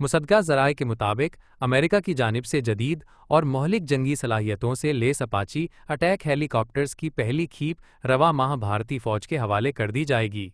मुसद्दक़ा ज़राए के मुताबिक अमेरिका की जानिब से जदीद और मौलिक जंगी सलाहियतों से लेस अपाची अटैक हेलीकॉप्टर्स की पहली खेप रवा माह भारतीय फ़ौज के हवाले कर दी जाएगी।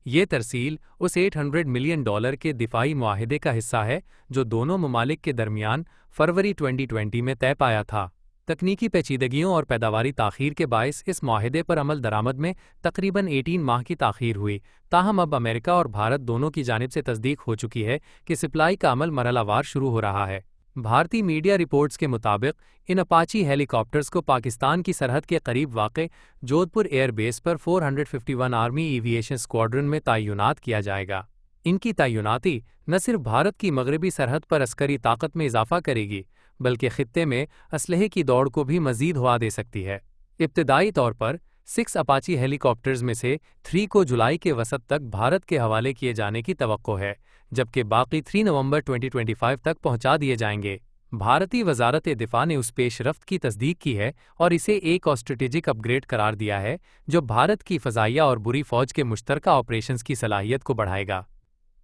ये तरसील उस $800 मिलियन के दिफाई मुआहिदे का हिस्सा है जो दोनों ममालिक के दरमियान फरवरी 2020 में तय पाया था। तकनीकी पेचीदगियों और पैदावारी ताख़ीर के बायस इस मुआहिदे पर अमल दरामद में तकरीबन 18 माह की ताख़ीर हुई। ताहम अब अमेरिका और भारत दोनों की जानिब से तस्दीक हो चुकी है कि सप्लाई का अमल मरहलावार शुरू हो रहा है। भारतीय मीडिया रिपोर्ट्स के मुताबिक इन अपाची हेलीकॉप्टर्स को पाकिस्तान की सरहद के करीब वाक़े जोधपुर एयर बेस पर 451 आर्मी एविएशन स्क्वाड्रन में तैनात किया जाएगा। इनकी तैनाती न सिर्फ भारत की मगरबी सरहद पर अस्करी ताकत में इजाफा करेगी बल्कि खित्ते में असलहे की दौड़ को भी मज़ीद हवा दे सकती है। इब्तदाई तौर पर 6 अपाची हेलीकॉप्टर्स में से 3 को जुलाई के वसत तक भारत के हवाले किए जाने की तवक्को है, जबकि बाकी 3 नवंबर 2025 तक पहुंचा दिए जाएंगे। भारतीय वजारत दिफा ने उस पेशरफ्त की तस्दीक की है और इसे एक और स्ट्रेटेजिक अपग्रेड करार दिया है जो भारत की फ़ज़ाइया और बुरी फ़ौज के मुश्तरका ऑपरेशंस की सलाहियत को बढ़ाएगा।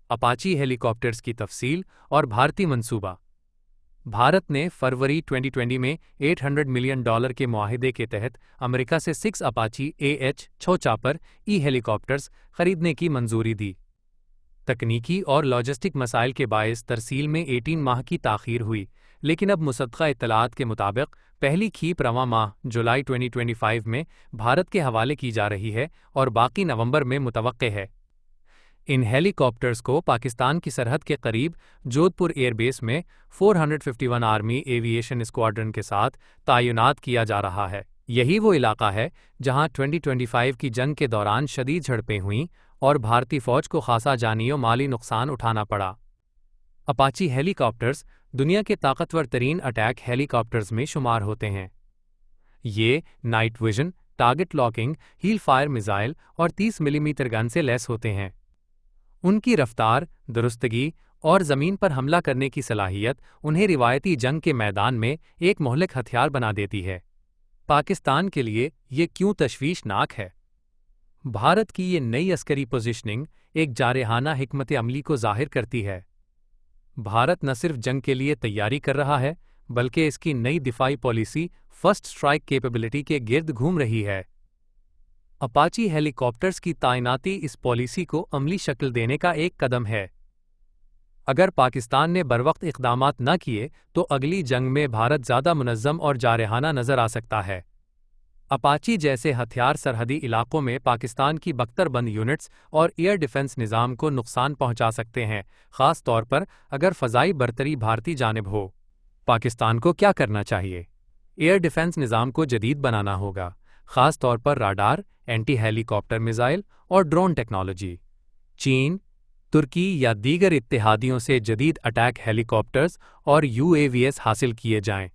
अपाची हेलीकॉप्टर्स की तफसील और भारतीय मंसूबा। भारत ने फरवरी 2020 में $800 मिलियन के मुआहिदे के तहत अमेरिका से 6 अपाची AH-6 चॉपर हेलीकॉप्टर्स खरीदने की मंजूरी दी। तकनीकी और लॉजिस्टिक मसाइल के बायस तरसील में 18 माह की ताख़ीर हुई, लेकिन अब मुसद्दक़ा इत्तलात के मुताबिक पहली खेप रवां माह जुलाई 2025 में भारत के हवाले की जा रही है और बाकी नवंबर में मुतवक्के है। इन हेलीकॉप्टर्स को पाकिस्तान की सरहद के करीब जोधपुर एयरबेस में 451 आर्मी एविएशन स्क्वाड्रन के साथ तैनात किया जा रहा है। यही वो इलाका है जहां 2025 की जंग के दौरान शदीद झड़पें हुईं और भारतीय फ़ौज को खासा जानी और माली नुकसान उठाना पड़ा। अपाची हेलीकॉप्टर्स दुनिया के ताकतवर तरीन अटैक हेलीकॉप्टर्स में शुमार होते हैं। ये night vision, target locking, hellfire missile और 30 मिलीमीटर गन से लैस होते हैं। उनकी रफ्तार, दुरुस्तगी और ज़मीन पर हमला करने की सलाहियत उन्हें रिवायती जंग के मैदान में एक मोहलिक हथियार बना देती है। पाकिस्तान के लिए ये क्यों तशवीशनाक है? भारत की ये नई अस्करी पोजीशनिंग एक जारहाना हिकमत अमली को ज़ाहिर करती है। भारत न सिर्फ जंग के लिए तैयारी कर रहा है बल्कि इसकी नई दिफाई पॉलिसी फर्स्ट स्ट्राइक कैपेबिलिटी के गिर्द घूम रही है। अपाची हेलीकॉप्टर्स की तैनाती इस पॉलिसी को अमली शक्ल देने का एक कदम है। अगर पाकिस्तान ने बरवक्त इक़दामात न किए तो अगली जंग में भारत ज़्यादा मुनज़्ज़म और जारहाना नज़र आ सकता है। अपाची जैसे हथियार सरहदी इलाकों में पाकिस्तान की बख्तरबंद यूनिट्स और एयर डिफेंस निज़ाम को नुकसान पहुंचा सकते हैं, ख़ास तौर पर अगर फ़ज़ाई बरतरी भारतीय जानिब हो। पाकिस्तान को क्या करना चाहिए? एयर डिफेंस निज़ाम को जदीद बनाना होगा, ख़ास तौर पर राडार, एंटी हेलीकॉप्टर मिसाइल और ड्रोन टेक्नोलॉजी। चीन, तुर्की या दीगर इत्तेहादियों से जदीद अटैक हेलीकॉप्टर्स और UAVs हासिल किए जाएं।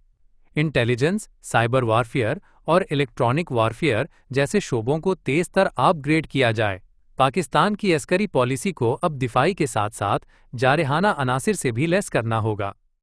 इंटेलिजेंस, साइबर वारफेयर और इलेक्ट्रॉनिक वारफेयर जैसे शोबों को तेज़ तर अपग्रेड किया जाए। पाकिस्तान की अस्करी पॉलिसी को अब दिफाई के साथ साथ जारहाना अनासिर से भी लैस करना होगा।